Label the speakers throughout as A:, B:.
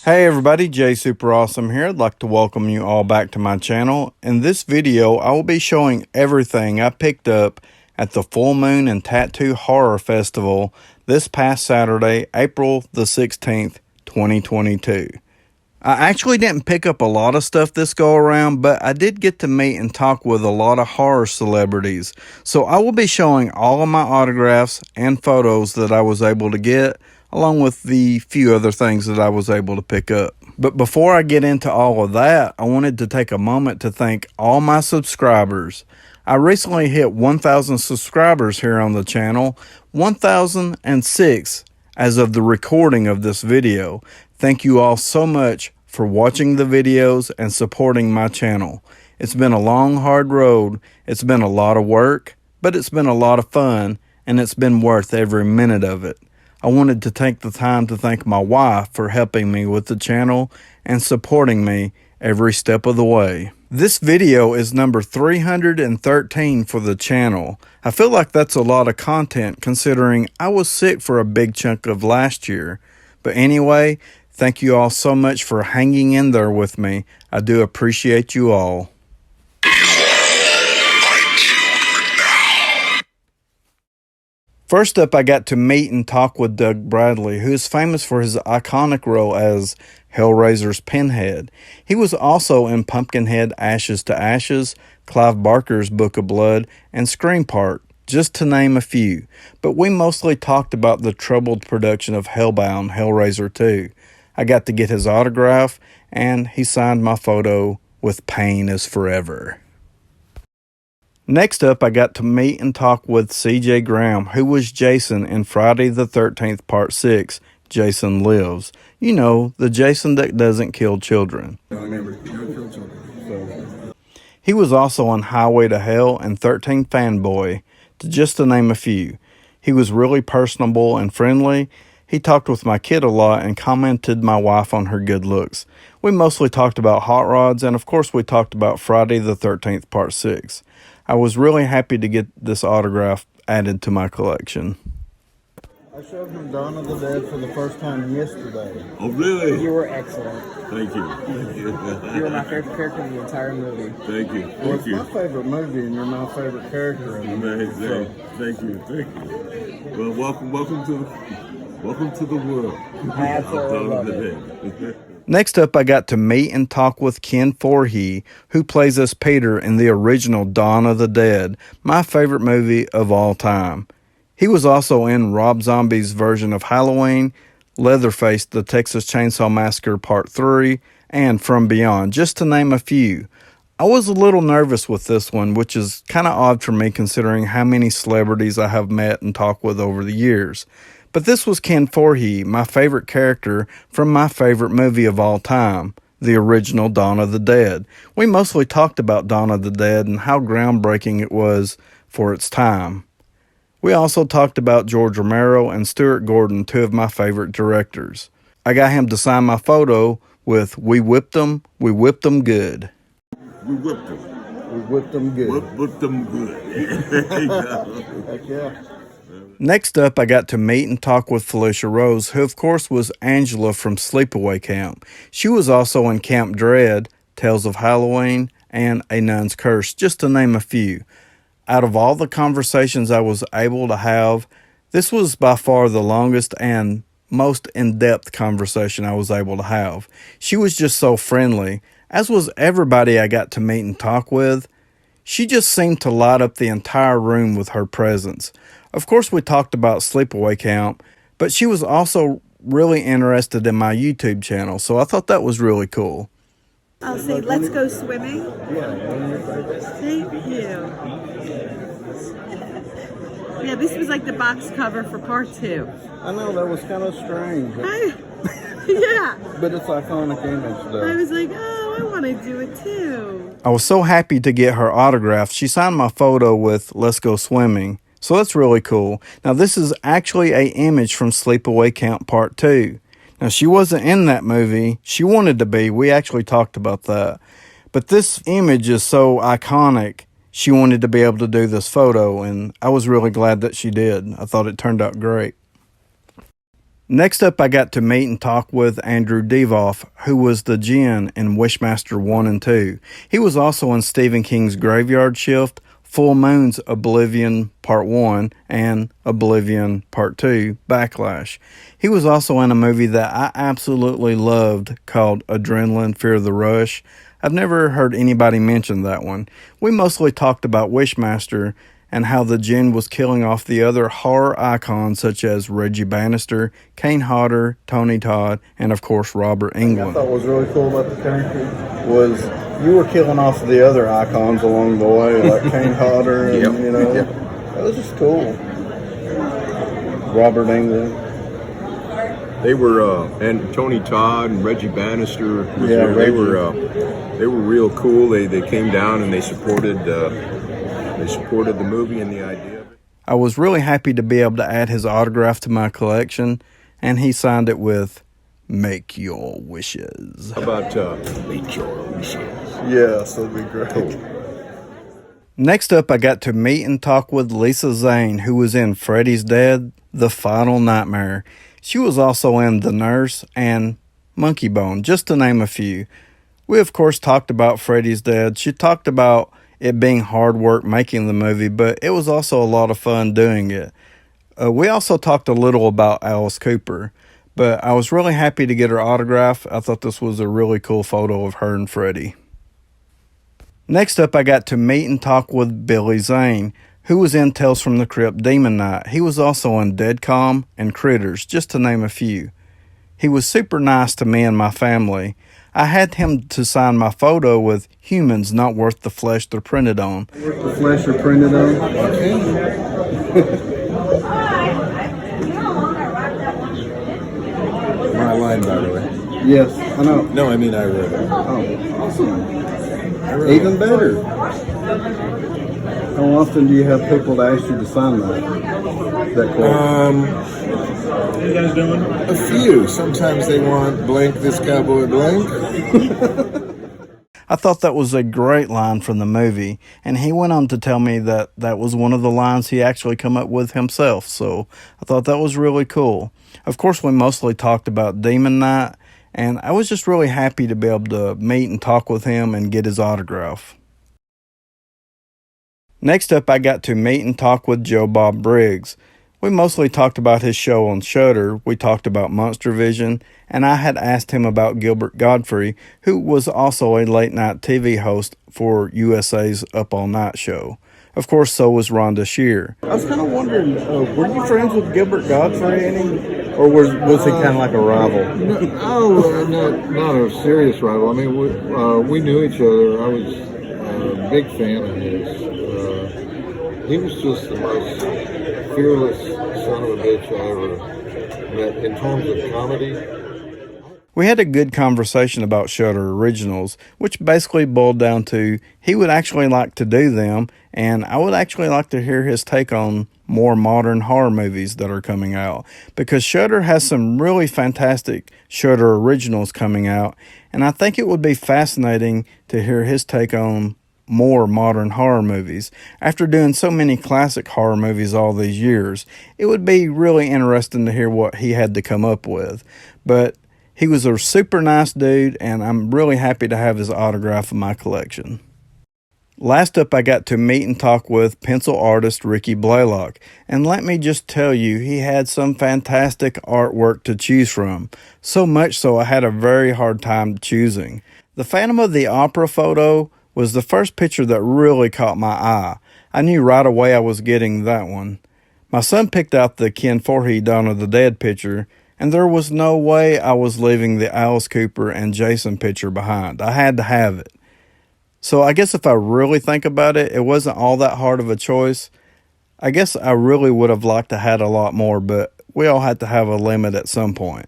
A: Hey everybody, Jay Superawesome here. I'd like to welcome you all back to my channel. In this video, I will be showing everything I picked up at the Full Moon and Tattoo Horror Festival this past Saturday, April the 16th, 2022. I actually didn't pick up a lot of stuff this go around, but I did get to meet and talk with a lot of horror celebrities. So I will be showing all of my autographs and photos that I was able to get, along with the few other things that I was able to pick up. But before I get into all of that, I wanted to take a moment to thank all my subscribers. I recently hit 1,000 subscribers here on the channel, 1,006 as of the recording of this video. Thank you all so much for watching the videos and supporting my channel. It's been a long, hard road. It's been a lot of work, but it's been a lot of fun, and it's been worth every minute of it. I wanted to take the time to thank my wife for helping me with the channel and supporting me every step of the way. This video is number 313 for the channel. I feel like that's a lot of content considering I was sick for a big chunk of last year. But anyway, thank you all so much for hanging in there with me. I do appreciate you all. First up, I got to meet and talk with Doug Bradley, who is famous for his iconic role as Hellraiser's Pinhead. He was also in Pumpkinhead Ashes to Ashes, Clive Barker's Book of Blood, and Scream Part, just to name a few. But we mostly talked about the troubled production of Hellbound Hellraiser 2. I got to get his autograph, and he signed my photo with "Pain is Forever." Next up, I got to meet and talk with CJ Graham, who was Jason in Friday the 13th Part 6, Jason Lives. You know, the Jason that doesn't kill children. He was also on Highway to Hell and 13 Fanboy, just to name a few. He was really personable and friendly. He talked with my kid a lot and commented my wife on her good looks. We mostly talked about hot rods, and of course we talked about Friday the 13th Part 6. I was really happy to get this autograph added to my collection.
B: I showed him Dawn of the Dead for the first time yesterday.
C: Oh, really?
D: You were excellent.
C: Thank you. Thank you.
D: You were my favorite character in the entire movie.
C: Thank you.
B: Well, it's my favorite movie, and you're my favorite character in the movie. So.
C: Thank you. Thank you. Well, welcome to the world.
D: I absolutely love it.
A: Next up, I got to meet and talk with Ken Forhey, who plays as Peter in the original Dawn of the Dead, my favorite movie of all time. He was also in Rob Zombie's version of Halloween, Leatherface, The Texas Chainsaw Massacre Part 3, and From Beyond, just to name a few. I was a little nervous with this one, which is kind of odd for me considering how many celebrities I have met and talked with over the years. But this was Ken Forhey, my favorite character from my favorite movie of all time, the original Dawn of the Dead. We mostly talked about Dawn of the Dead and how groundbreaking it was for its time. We also talked about George Romero and Stuart Gordon, two of my favorite directors. I got him to sign my photo with "We whipped them good."
C: We whipped them.
B: We whipped them good.
C: Whipped them good.
B: Heck yeah.
A: Next up, I got to meet and talk with Felicia Rose, who of course was Angela from Sleepaway Camp. She was also in Camp Dread, Tales of Halloween, and A Nun's Curse, just to name a few. Out of all the conversations I was able to have, this was by far the longest and most in-depth conversation I was able to have. She was just so friendly, as was everybody I got to meet and talk with. She just seemed to light up the entire room with her presence. Of course, we talked about Sleepaway Camp, but she was also really interested in my YouTube channel, so I thought that was really cool.
E: I'll say, let's go swimming.
B: Yeah.
E: Thank you. Yeah, this was like the box cover for part 2.
B: I know, that was kind of strange.
E: Yeah.
B: But it's iconic image, though.
E: I was like, oh, I want to do it too.
A: I was so happy to get her autograph. She signed my photo with "Let's Go Swimming." So that's really cool. Now this is actually an image from Sleepaway Camp Part 2. Now she wasn't in that movie. She wanted to be. We actually talked about that. But this image is so iconic. She wanted to be able to do this photo, and I was really glad that she did. I thought it turned out great. Next up, I got to meet and talk with Andrew Devoff, who was the Jinn in Wishmaster 1 and 2. He was also in Stephen King's Graveyard Shift, Full Moon's Oblivion Part 1, and Oblivion Part 2, Backlash. He was also in a movie that I absolutely loved called Adrenaline Fear the Rush. I've never heard anybody mention that one. We mostly talked about Wishmaster and how the Jinn was killing off the other horror icons such as Reggie Bannister, Kane Hodder, Tony Todd, and of course Robert Englund.
B: I thought was really cool about the character was you were killing off the other icons along the way, like Kane Hodder, and that was just cool. Robert Englund.
F: They were, and Tony Todd and Reggie Bannister. They were real cool. They came down and they supported the movie and the idea of it.
A: I was really happy to be able to add his autograph to my collection, and he signed it with "Make Your Wishes."
F: How about Make Your Wishes?
B: Yes, that'd be great.
A: Next up, I got to meet and talk with Lisa Zane, who was in Freddy's Dead: The Final Nightmare. She was also in The Nurse and Monkey Bone, just to name a few. We, of course, talked about Freddy's Dead. She talked about it being hard work making the movie, but it was also a lot of fun doing it. We also talked a little about Alice Cooper, but I was really happy to get her autograph. I thought this was a really cool photo of her and Freddy. Next up, I got to meet and talk with Billy Zane, who was in Tales from the Crypt Demon Knight. He was also in Dead Calm and Critters, just to name a few. He was super nice to me and my family. I had him to sign my photo with "Humans not worth the flesh they're printed on."
B: The flesh are printed on.
C: My line, by the way.
B: Yes, I know.
C: No, I mean I read it.
B: Oh, awesome. Even better. How often do you have people to ask you to sign that quote?
C: A few. Sometimes they want blank this cowboy blank.
A: I thought that was a great line from the movie, and he went on to tell me that that was one of the lines he actually come up with himself, so I thought that was really cool. Of course, we mostly talked about Demon Knight, and I was just really happy to be able to meet and talk with him and get his autograph. Next up, I got to meet and talk with Joe Bob Briggs. We mostly talked about his show on Shudder. We talked about Monster Vision, and I had asked him about Gilbert Gottfried, who was also a late-night TV host for USA's Up All Night show. Of course, so was Rhonda Shear.
B: I was kind of wondering, were you friends with Gilbert Gottfried any? Or was he kind of like a rival?
G: Not a serious rival. I mean, we knew each other. I was a big fan of his. He was just the most fearless son of a bitch I ever met in terms of comedy.
A: We had a good conversation about Shudder Originals, which basically boiled down to he would actually like to do them, and I would actually like to hear his take on more modern horror movies that are coming out, because Shudder has some really fantastic Shudder Originals coming out, and I think it would be fascinating to hear his take on more modern horror movies. After doing so many classic horror movies all these years, it would be really interesting to hear what he had to come up with. But he was a super nice dude, and I'm really happy to have his autograph in my collection. Last up, I got to meet and talk with pencil artist Ricky Blalock, and let me just tell you, he had some fantastic artwork to choose from, so much so I had a very hard time choosing. The Phantom of the Opera photo was the first picture that really caught my eye. I knew right away I was getting that one. My son picked out the Ken Foree Dawn of the Dead picture, and there was no way I was leaving the Alice Cooper and Jason picture behind. I had to have it. So I guess if I really think about it, it wasn't all that hard of a choice. I guess I really would have liked to have had a lot more, but we all had to have a limit at some point.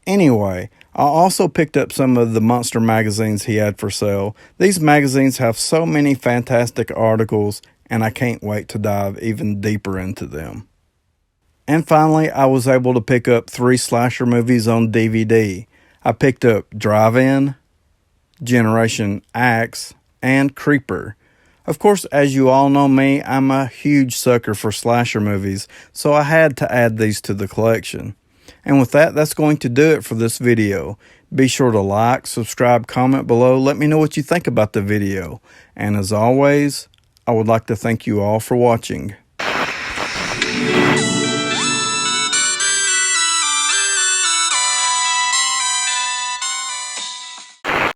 A: Anyway, I also picked up some of the monster magazines he had for sale. These magazines have so many fantastic articles, and I can't wait to dive even deeper into them. And finally, I was able to pick up 3 slasher movies on DVD. I picked up Drive-In, Generation Axe, and Creeper. Of course, as you all know me, I'm a huge sucker for slasher movies, so I had to add these to the collection. And with that, that's going to do it for this video. Be sure to like, subscribe, comment below. Let me know what you think about the video. And as always, I would like to thank you all for watching.